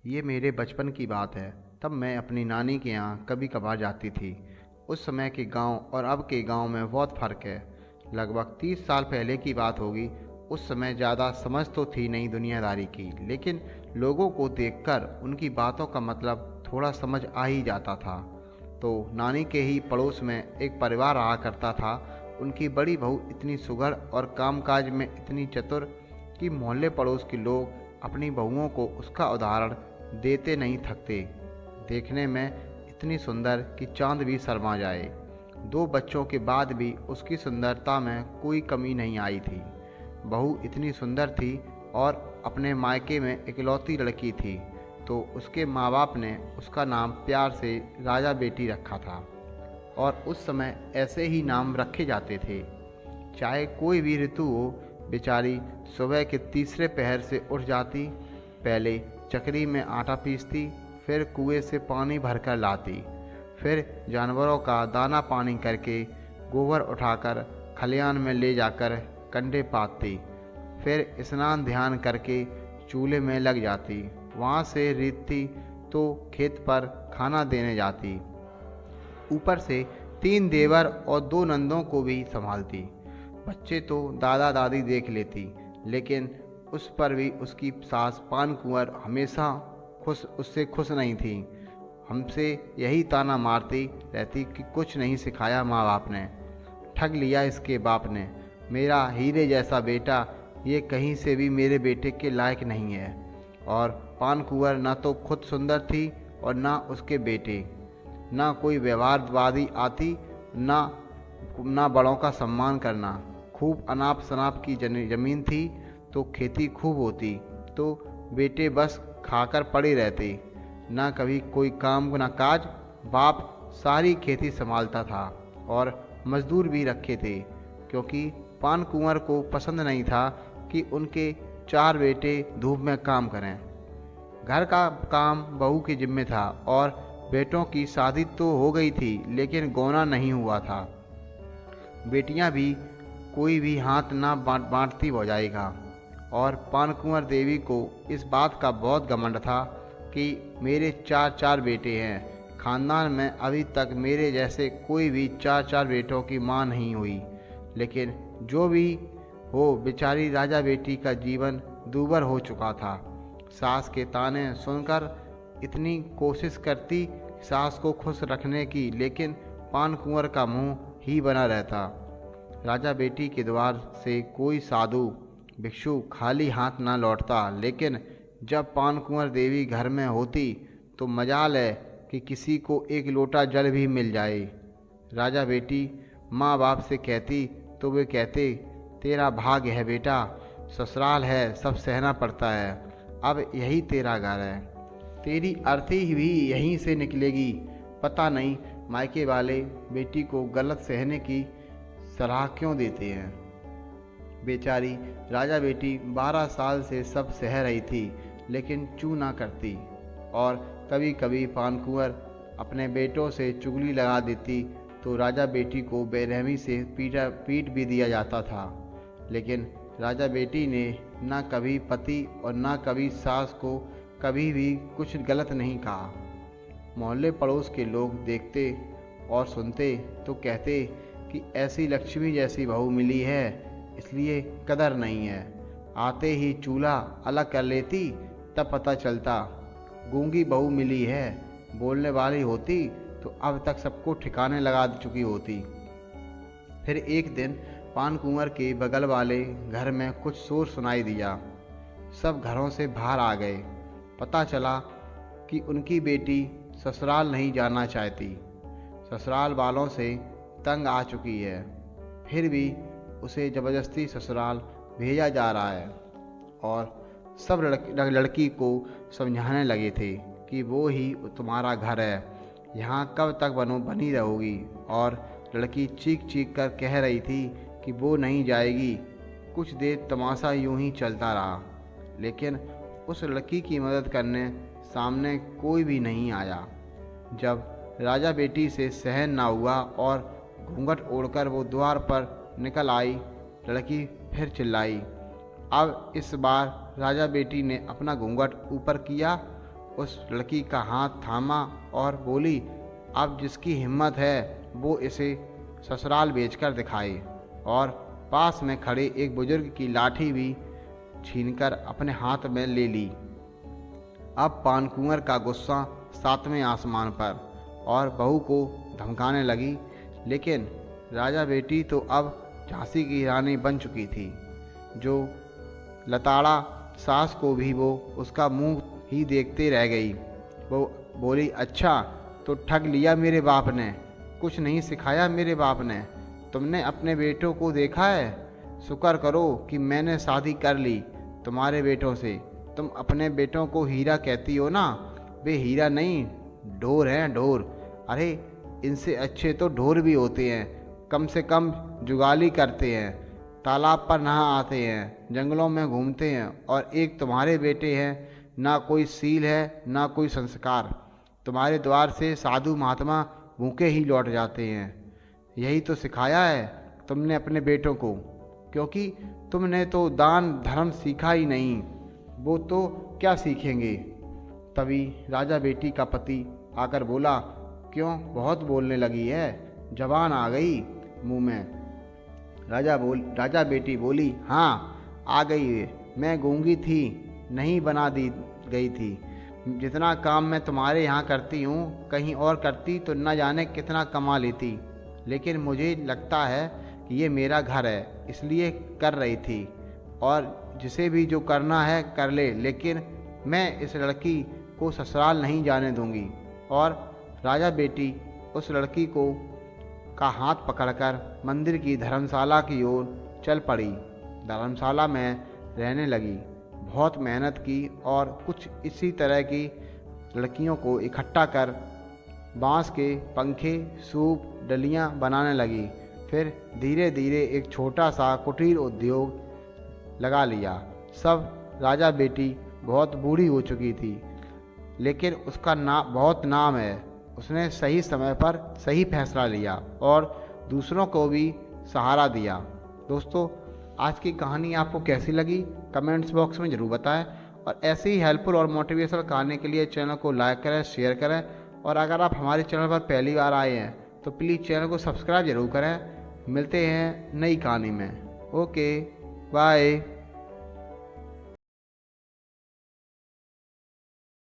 ये मेरे बचपन की बात है। तब मैं अपनी नानी के यहाँ कभी कभार जाती थी। उस समय के गांव और अब के गांव में बहुत फ़र्क है। लगभग 30 साल पहले की बात होगी। उस समय ज़्यादा समझ तो थी नहीं दुनियादारी की, लेकिन लोगों को देखकर उनकी बातों का मतलब थोड़ा समझ आ ही जाता था। तो नानी के ही पड़ोस में एक परिवार रहा करता था। उनकी बड़ी बहू इतनी सुघड़ और कामकाज में इतनी चतुर कि मोहल्ले पड़ोस के लोग अपनी बहुओं को उसका उदाहरण देते नहीं थकते। देखने में इतनी सुंदर कि चांद भी शर्मा जाए। 2 बच्चों के बाद भी उसकी सुंदरता में कोई कमी नहीं आई थी। बहू इतनी सुंदर थी और अपने मायके में इकलौती लड़की थी, तो उसके माँ बाप ने उसका नाम प्यार से राजा बेटी रखा था। और उस समय ऐसे ही नाम रखे जाते थे, चाहे कोई भी ऋतु हो। बेचारी सुबह के तीसरे पहर से उठ जाती, पहले चकरी में आटा पीसती, फिर कुएं से पानी भरकर लाती, फिर जानवरों का दाना पानी करके गोबर उठाकर खलियान में ले जाकर कंडे पातती, फिर स्नान ध्यान करके चूल्हे में लग जाती। वहाँ से रीतती तो खेत पर खाना देने जाती। ऊपर से 3 देवर और 2 नंदों को भी संभालती। बच्चे तो दादा दादी देख लेती, लेकिन उस पर भी उसकी सास पान कुंवर हमेशा उससे खुश नहीं थी। हमसे यही ताना मारती रहती कि कुछ नहीं सिखाया माँ बाप ने, ठग लिया इसके बाप ने, मेरा हीरे जैसा बेटा ये कहीं से भी मेरे बेटे के लायक नहीं है। और पान कुंवर ना तो खुद सुंदर थी और ना उसके बेटे। ना कोई व्यवहारवादी आती, ना बड़ों का सम्मान करना। खूब अनाप शनाप की जमीन थी, तो खेती खूब होती, तो बेटे बस खाकर पड़े रहते। ना कभी कोई काम ना काज। बाप सारी खेती संभालता था और मजदूर भी रखे थे, क्योंकि पान कुंवर को पसंद नहीं था कि उनके 4 बेटे धूप में काम करें। घर का काम बहू के जिम्मे था और बेटों की शादी तो हो गई थी, लेकिन गौना नहीं हुआ था। बेटियां भी कोई भी हाथ ना बांटती हो जाएगा। और पानकुंवर देवी को इस बात का बहुत घमंड था कि मेरे 4 बेटे हैं। खानदान में अभी तक मेरे जैसे कोई भी 4 बेटों की मां नहीं हुई। लेकिन जो भी हो, बेचारी राजा बेटी का जीवन दूभर हो चुका था। सास के ताने सुनकर इतनी कोशिश करती सास को खुश रखने की, लेकिन पान कुंवर का मुंह ही बना रहता। राजा बेटी के द्वार से कोई साधु भिक्षु खाली हाथ ना लौटता, लेकिन जब पान कुंवर देवी घर में होती तो मजाल है कि किसी को एक लोटा जल भी मिल जाए। राजा बेटी माँ बाप से कहती तो वे कहते, तेरा भाग्य है बेटा, ससुराल है, सब सहना पड़ता है, अब यही तेरा घर है, तेरी अर्थी भी यहीं से निकलेगी। पता नहीं मायके वाले बेटी को गलत सहने की सलाह क्यों देते हैं। बेचारी राजा बेटी 12 साल से सब सह रही थी, लेकिन चू ना करती। और कभी कभी पानकुंवर अपने बेटों से चुगली लगा देती तो राजा बेटी को बेरहमी से पीट भी दिया जाता था। लेकिन राजा बेटी ने ना कभी पति और ना कभी सास को कभी भी कुछ गलत नहीं कहा। मोहल्ले पड़ोस के लोग देखते और सुनते तो कहते कि ऐसी लक्ष्मी जैसी बहू मिली है, इसलिए कदर नहीं है। आते ही चूल्हा अलग कर लेती, तब पता चलता गूंगी बहू मिली है। बोलने वाली होती तो अब तक सबको ठिकाने लगा चुकी होती। फिर एक दिन पान कुंवर के बगल वाले घर में कुछ शोर सुनाई दिया। सब घरों से बाहर आ गए। पता चला कि उनकी बेटी ससुराल नहीं जाना चाहती, ससुराल वालों से तंग आ चुकी है। फिर भी उसे ज़बरदस्ती ससुराल भेजा जा रहा है। और सब लड़की को समझाने लगे थे कि वो ही तुम्हारा घर है, यहाँ कब तक बनी रहोगी। और लड़की चीख चीख कर कह रही थी कि वो नहीं जाएगी। कुछ देर तमाशा यूं ही चलता रहा, लेकिन उस लड़की की मदद करने सामने कोई भी नहीं आया। जब राजा बेटी से सहन ना हुआ और घूंघट ओढ़कर वो द्वार पर निकल आई, लड़की फिर चिल्लाई। अब इस बार राजा बेटी ने अपना घूंघट ऊपर किया उस लड़की का हाथ थामा और बोली, अब जिसकी हिम्मत है वो इसे ससुराल बेचकर दिखाए। और पास में खड़े एक बुजुर्ग की लाठी भी छीनकर अपने हाथ में ले ली। अब पानकुंवर का गुस्सा सातवें आसमान पर और बहू को धमकाने लगी, लेकिन राजा बेटी तो अब झांसी की रानी बन चुकी थी। जो लताड़ा सास को भी वो उसका मुंह ही देखते रह गई। वो बोली, अच्छा तो ठग लिया मेरे बाप ने, कुछ नहीं सिखाया मेरे बाप ने। तुमने अपने बेटों को देखा है? शुक्र करो कि मैंने शादी कर ली तुम्हारे बेटों से। तुम अपने बेटों को हीरा कहती हो ना, वे हीरा नहीं ढोर हैं, ढोर। अरे इनसे अच्छे तो ढोर भी होते हैं, कम से कम जुगाली करते हैं, तालाब पर नहा आते हैं, जंगलों में घूमते हैं। और एक तुम्हारे बेटे हैं, ना कोई सील है ना कोई संस्कार। तुम्हारे द्वार से साधु महात्मा भूखे ही लौट जाते हैं। यही तो सिखाया है तुमने अपने बेटों को, क्योंकि तुमने तो दान धर्म सीखा ही नहीं, वो तो क्या सीखेंगे। तभी राजा बेटी का पति आकर बोला, क्यों बहुत बोलने लगी है, जबान आ गई मुंह में। राजा बेटी बोली, हाँ आ गई है, मैं गूंगी थी, नहीं बना दी गई थी। जितना काम मैं तुम्हारे यहाँ करती हूँ कहीं और करती तो न जाने कितना कमा लेती, लेकिन मुझे लगता है कि ये मेरा घर है इसलिए कर रही थी। और जिसे भी जो करना है कर ले, लेकिन मैं इस लड़की को ससुराल नहीं जाने दूंगी। और राजा बेटी उस लड़की को का हाथ पकड़कर मंदिर की धर्मशाला की ओर चल पड़ी। धर्मशाला में रहने लगी, बहुत मेहनत की और कुछ इसी तरह की लड़कियों को इकट्ठा कर बांस के पंखे, सूप, डलियां बनाने लगी। फिर धीरे धीरे एक छोटा सा कुटीर उद्योग लगा लिया। सब राजा बेटी बहुत बूढ़ी हो चुकी थी, लेकिन उसका बहुत नाम है। उसने सही समय पर सही फैसला लिया और दूसरों को भी सहारा दिया। दोस्तों, आज की कहानी आपको कैसी लगी कमेंट्स बॉक्स में ज़रूर बताएं। और ऐसे ही हेल्पफुल और मोटिवेशनल कहानी के लिए चैनल को लाइक करें, शेयर करें। और अगर आप हमारे चैनल पर पहली बार आए हैं तो प्लीज़ चैनल को सब्सक्राइब जरूर करें। मिलते हैं नई कहानी में। Okay, bye.